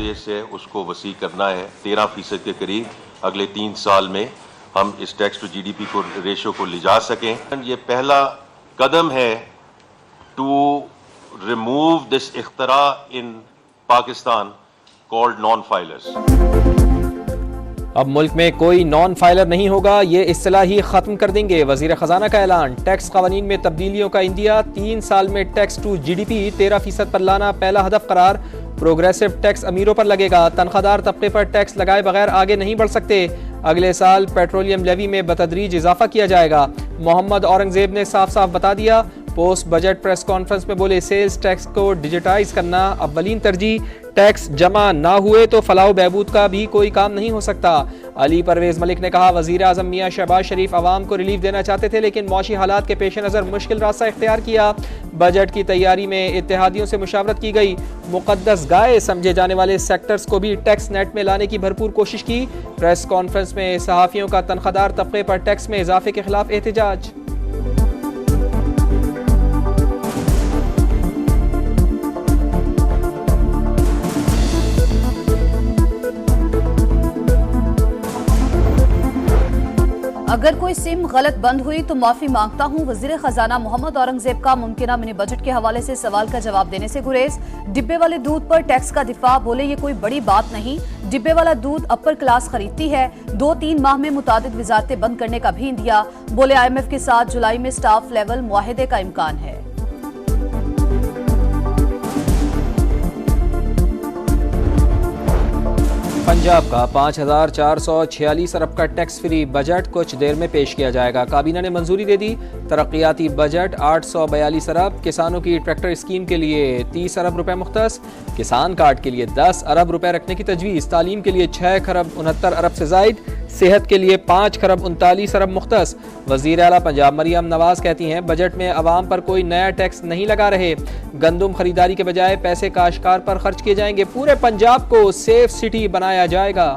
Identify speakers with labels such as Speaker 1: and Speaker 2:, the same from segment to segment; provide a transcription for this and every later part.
Speaker 1: Base है उसको वसी करना है। 13% के करीब अगले 3 साल में हम इस टैक्स टू जीडीपी को रेशो को ले जा सकें। ये पहला कदम है टू रिमूव दिस इख्तरा in Pakistan called non filers.
Speaker 2: अब मुल्क में कोई नॉन फाइलर नहीं होगा, ये इस्तिलाह ही खत्म कर देंगे, वजीर खजाना का ऐलान। टैक्स कानून में तब्दीलियों का इंदिया, 3 साल में टैक्स टू जीडीपी 13% पर लाना पहला हदफ करार। प्रोग्रेसिव टैक्स अमीरों पर लगेगा, तनख्वाहदार तबके पर टैक्स लगाए बगैर आगे नहीं बढ़ सकते। अगले साल पेट्रोलियम लेवी में बतदरीज इजाफा किया जाएगा। मोहम्मद औरंगजेब ने साफ साफ बता दिया। पोस्ट बजट प्रेस कॉन्फ्रेंस में बोले, सेल्स टैक्स को डिजिटाइज करना अव्वलीन तरजीह, टैक्स जमा ना हुए तो फलाह बहबूद का भी कोई काम नहीं हो सकता। अली परवेज मलिक ने कहा, वजीर आजम मियां शहबाज शरीफ अवाम को रिलीफ देना चाहते थे लेकिन मौशी हालात के पेश नज़र मुश्किल रास्ता इख्तियार किया। बजट की तैयारी में इत्तेहादियों से मुशावरत की गई। मुकद्दस गाय समझे जाने वाले सेक्टर्स को भी टैक्स नेट में लाने की भरपूर कोशिश की। प्रेस कॉन्फ्रेंस में सहाफ़ियों का तनख्वाहदार तबके पर टैक्स में इजाफे के खिलाफ एहतजाज।
Speaker 3: अगर कोई सिम गलत बंद हुई तो माफी मांगता हूं, वजीर खजाना मोहम्मद औरंगजेब का मुमकिना मिनी बजट के हवाले से सवाल का जवाब देने से गुरेज। डिब्बे वाले दूध पर टैक्स का दिफा, बोले ये कोई बड़ी बात नहीं, डिब्बे वाला दूध अपर क्लास खरीदती है। 2-3 माह में मुतादिद वजारतें बंद करने का भी दिया, बोले IMF के साथ जुलाई में स्टाफ लेवल मुआहदे का इम्कान है।
Speaker 2: पंजाब का 5446 अरब का टैक्स फ्री बजट कुछ देर में पेश किया जाएगा। काबीना ने मंजूरी दे दी। तरक्याती बजट 842 अरब, किसानों की ट्रैक्टर स्कीम के लिए 30 अरब रुपए मुख्तस, किसान कार्ड के लिए 10 अरब रुपए रखने की तजवीज़, तालीम के लिए 6 खरब 69 अरब से जायद, सेहत के लिए 5 खरब 39 अरब मुख्तस। वज़ीर आला पंजाब मरियम नवाज कहती हैं, बजट में अवाम पर कोई नया टैक्स नहीं लगा रहे, गंदुम खरीदारी के बजाय पैसे काश्तकार पर खर्च किए जाएंगे, पूरे पंजाब को सेफ सिटी बनाया जाएगा।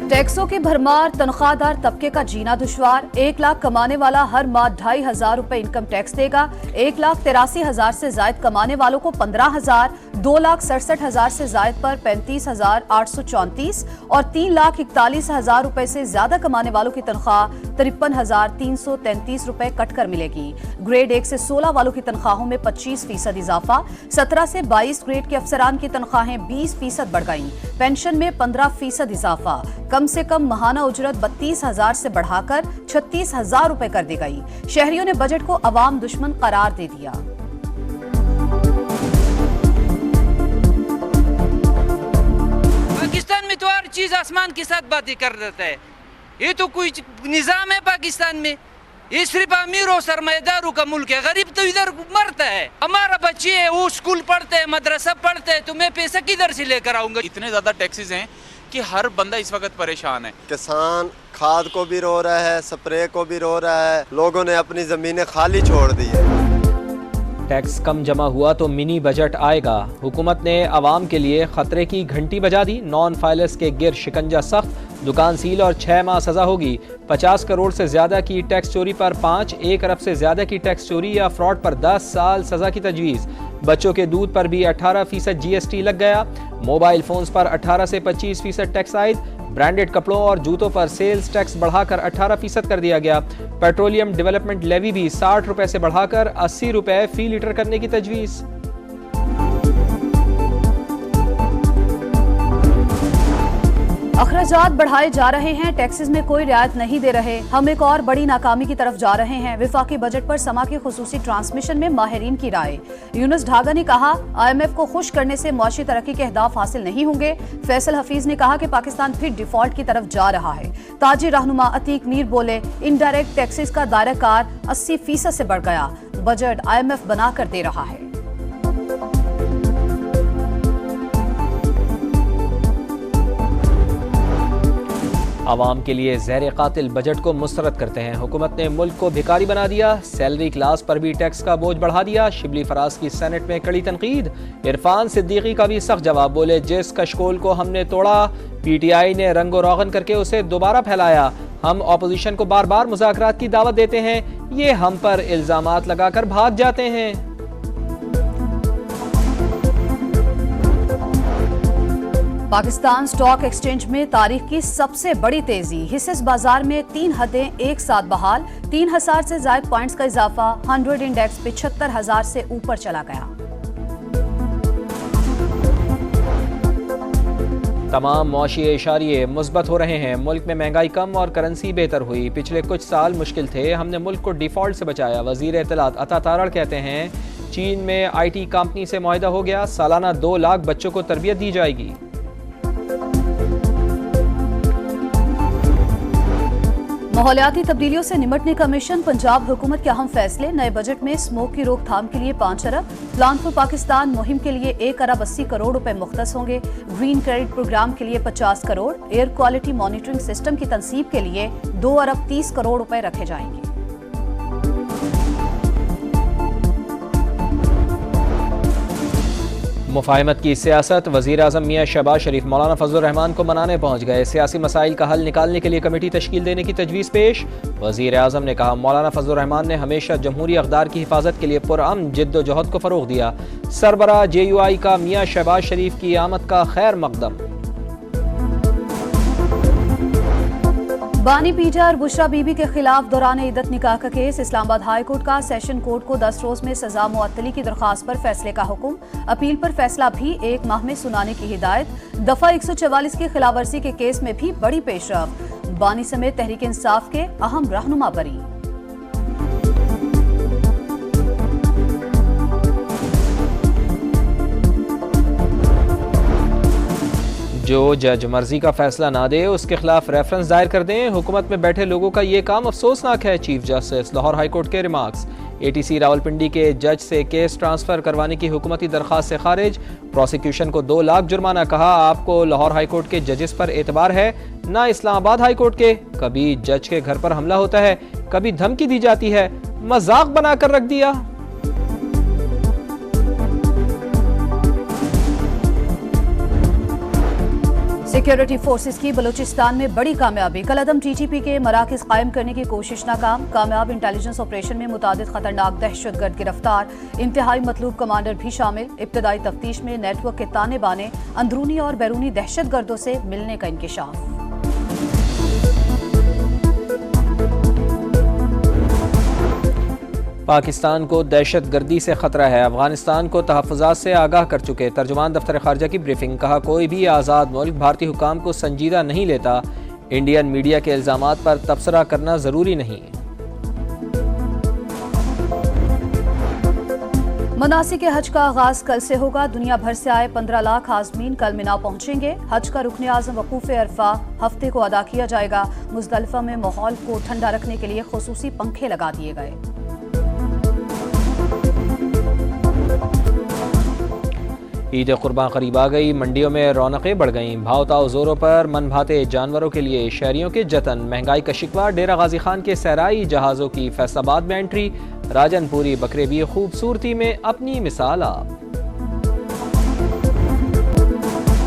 Speaker 3: टैक्सों की भरमार, तनख्वाहदार तबके का जीना दुश्वार। 1 लाख कमाने वाला हर माह 2500 रुपए इनकम टैक्स देगा। 1,83,000 से जायद कमाने वालों को 15,000, 2,67,000 से जायद पर 35,834 और 3,41,000 रुपए से ज्यादा कमाने वालों की तनख्वाह 53,333 रुपए कटकर मिलेगी। ग्रेड 1 से 16 वालों की तनख्वाहों में 25% इजाफा। 17 से 22 ग्रेड के अफसरान की तनख्वाहें 20% बढ़ गईं। पेंशन में 15% इजाफा। कम से कम माहाना उजरत 32,000 से बढ़ाकर 36,000 रुपए कर दी गई। शहरियों ने बजट को अवाम दुश्मन करार दे दिया।
Speaker 4: पाकिस्तान में तो हर चीज आसमान के साथ बातें कर देता है। ये तो कोई निजाम है पाकिस्तान में? ये सिर्फ अमीर और सरमाएदारों का मुल्क है, गरीब तो इधर मरता है। हमारा बच्चे है वो स्कूल पढ़ते हैं, मदरसा पढ़ते हैं, तो मैं पैसा किधर से लेकर आऊंगा?
Speaker 5: इतने ज्यादा टैक्सेस हैं कि हर बंदा इस वक्त परेशान है।
Speaker 6: किसान खाद को भी रो रहा है, स्प्रे को भी रो रहा है, लोगों ने अपनी जमीनें खाली छोड़ दी है।
Speaker 2: टैक्स कम जमा हुआ तो मिनी बजट आएगा। हुकूमत ने आवाम के लिए खतरे की घंटी बजा दी। नॉन फाइलर्स के गिर शिकंजा सख्त, दुकान सील और 6 माह सजा होगी। 50 करोड़ से ज्यादा की टैक्स चोरी पर 5, 1 अरब से ज्यादा की टैक्स चोरी या फ्रॉड पर 10 साल सजा की तजवीज़। बच्चों के दूध पर भी 18% GST लग गया। मोबाइल फोन्स पर 18 से 25% टैक्स आयद। ब्रांडेड कपड़ों और जूतों पर सेल्स टैक्स बढ़ाकर 18% कर दिया गया। पेट्रोलियम डेवलपमेंट लेवी भी 60 रुपए से बढ़ाकर 80 रुपए फी लीटर करने की तजवीज़।
Speaker 3: अखराजात बढ़ाए जा रहे हैं, टैक्सेस में कोई रियायत नहीं दे रहे। हम एक और बड़ी नाकामी की तरफ जा रहे हैं। विफाकी बजट पर समा की खुसूसी ट्रांसमिशन में माहिरीन की राय। यूनुस ढागा ने कहा, IMF को खुश करने से मुआशी तरक्की के अहदाफ हासिल नहीं होंगे। फैसल हफीज ने कहा कि पाकिस्तान फिर डिफॉल्ट की तरफ जा रहा है। ताजी रहनुमा अतीक मीर बोले, इनडायरेक्ट टैक्सेस का दायरा कार 80% से बढ़ गया। बजट IMF बना कर दे रहा है।
Speaker 2: आवाम के लिए ज़हर कातिल बजट को मुस्तरद करते हैं। हुकूमत ने मुल्क को भिखारी बना दिया। सैलरी क्लास पर भी टैक्स का बोझ बढ़ा दिया। शिबली फराज की सेनेट में कड़ी तनकीद। इरफान सिद्दीकी का भी सख्त जवाब, बोले जिस कशकोल को हमने तोड़ा PTI ने रंगो रोगन करके उसे दोबारा फैलाया। हम ऑपोजिशन को बार बार मुज़ाकरात की दावत देते हैं, ये हम पर इल्जामात लगाकर भाग जाते हैं।
Speaker 3: पाकिस्तान स्टॉक एक्सचेंज में तारीख की सबसे बड़ी तेजी, हिस्सेस बाजार में 3 हदें एक साथ बहाल, 3000 से ज्यादा पॉइंट्स का इजाफा, 100 इंडेक्स 75,000 से ऊपर चला गया।
Speaker 2: तमाम मौशी इशारे मुस्बत हो रहे हैं। मुल्क में महंगाई कम और करेंसी बेहतर हुई। पिछले कुछ साल मुश्किल थे, हमने मुल्क को डिफॉल्ट से बचाया। वजीर इत्तलात अता तारड़ कहते हैं चीन में IT कंपनी से मुआहदा हो गया, सालाना 2 लाख बच्चों को तरबियत दी जाएगी।
Speaker 3: माहौलियाती तब्दीलियों से निपटने का मिशन, पंजाब हुकूमत के अहम फैसले। नए बजट में स्मोक की रोकथाम के लिए 5 अरब, प्लान फॉर पाकिस्तान मुहिम के लिए 1 अरब 80 करोड़ रुपए मुख्तस होंगे। ग्रीन क्रेडिट प्रोग्राम के लिए 50 crore, air quality monitoring system की तनसीब के लिए 2 अरब 30 करोड़ रुपए रखे जाएंगे।
Speaker 2: मुफाहमत की सियासत, वज़ीर आज़म मियां शहबाज शरीफ मौलाना फजलुर रहमान को मनाने पहुंच गए। सियासी मसाइल का हल निकालने के लिए कमेटी तश्कील देने की तजवीज़ पेश। वज़ीर आज़म ने कहा मौलाना फजलुर रहमान ने हमेशा जमहूरी अक़दार की हिफाजत के लिए पुरअमन जिद्दोजहद को फ़रोग़ दिया। सरबराह JUI का मियां शहबाज शरीफ की आमद का खैर मकदम।
Speaker 3: बानी पीजा और बुशरा बीबी के खिलाफ दौरान इद्दत निकाह का केस, इस्लामाबाद हाई कोर्ट का सेशन कोर्ट को 10 रोज में सजा मुअत्तली की दरख्वास्त पर फैसले का हुक्म। अपील पर फैसला भी 1 माह में सुनाने की हिदायत। दफा 144 की खिलाफवर्जी के केस में भी बड़ी पेशरफ, बानी समेत तहरीक इंसाफ के अहम रहनुमा बरी।
Speaker 2: जो जज मर्जी का फैसला ना दे उसके खिलाफ रेफरेंस दायर कर दें। हुकूमत में बैठे लोगों का ये काम अफसोसनाक है, chief justice Lahore high court के रिमार्क्स। ATC रावलपिंडी के जज से केस ट्रांसफर करवाने की हुकूमती दरख्वास्त से खारिज। प्रोसिक्यूशन को 2 लाख जुर्माना, कहा आपको लाहौर हाई कोर्ट के जजेस पर एतबार है ना इस्लामाबाद हाई कोर्ट के। कभी जज के घर पर हमला होता है, कभी धमकी दी जाती है, मजाक बनाकर रख दिया।
Speaker 3: सिक्योरिटी फोर्सेस की बलूचिस्तान में बड़ी कामयाबी, कलअदम TTP के मराकज कायम करने की कोशिश नाकाम। कामयाब इंटेलिजेंस ऑपरेशन में मुतादिद खतरनाक दहशतगर्द गिरफ्तार, इंतहाई मतलूब कमांडर भी शामिल। इब्तदाई तफ्तीश में नेटवर्क के ताने बाने, अंदरूनी और बैरूनी दहशतगर्दों से मिलने का इंकिशाफ।
Speaker 2: पाकिस्तान को दहशत गर्दी से खतरा है, अफगानिस्तान को तहफ़्फ़ुज़ात से आगाह कर चुके। तर्जुमान दफ्तर खारजा की ब्रीफिंग, कहा कोई भी आज़ाद मुल्क भारतीय हुकाम को संजीदा नहीं लेता। इंडियन मीडिया के इल्ज़ामात पर तबसरा करना ज़रूरी नहीं।
Speaker 3: मनासिक हज का आगाज कल से होगा। दुनिया भर से आए 15 लाख आज़मीन कल मिना पहुंचेंगे। हज का रुकन आज़म वकूफ़ अरफा हफ्ते को अदा किया जाएगा। मुज़दलिफ़ा में माहौल को ठंडा रखने के लिए खुसूसी पंखे लगा दिए गए।
Speaker 2: ईद कुर्बान करीब आ गई, मंडियों में रौनकें बढ़ गईं। भाव ताव जोरों पर, मन भाते जानवरों के लिए शहरियों के जतन। महंगाई का शिकवा, डेरा गाजी खान के सहराई जहाज़ों की फैसलाबाद में एंट्री। राजनपुरी बकरे भी खूबसूरती में अपनी मिसाल आप।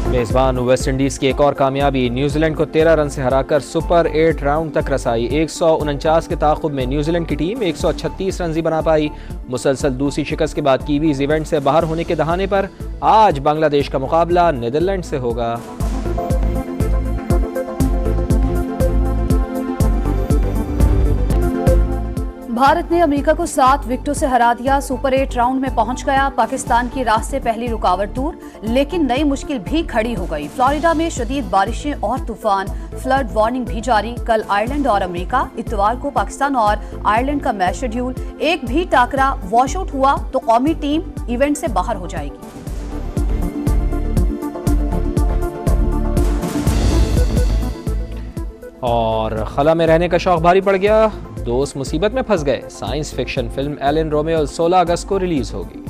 Speaker 2: मेज़बान वेस्ट इंडीज़ की एक और कामयाबी, न्यूजीलैंड को 13 रन से हराकर सुपर 8 राउंड तक रसाई। 149 के ताक़ुब में न्यूजीलैंड की टीम 136 रन ही बना पाई। मुसलसल दूसरी शिकस्त के बाद कीवीज इवेंट से बाहर होने के दहाने पर। आज बांग्लादेश का मुकाबला नीदरलैंड से होगा।
Speaker 3: भारत ने अमेरिका को 7 विकेटों से हरा दिया, सुपर 8 राउंड में पहुंच गया। पाकिस्तान की राह से पहली रुकावट दूर, लेकिन नई मुश्किल भी खड़ी हो गई। फ्लोरिडा में शदीद बारिशें और तूफान, फ्लड वार्निंग भी जारी। कल आयरलैंड और अमेरिका, इतवार को पाकिस्तान और आयरलैंड का मैच शेड्यूल। एक भी टाकरा वॉश आउट हुआ तो कौमी टीम इवेंट से बाहर हो जाएगी।
Speaker 2: और खला में रहने का शौक भारी पड़ गया, दोस्त मुसीबत में फंस गए। Science fiction film Alan Romeo 16 अगस्त को रिलीज होगी।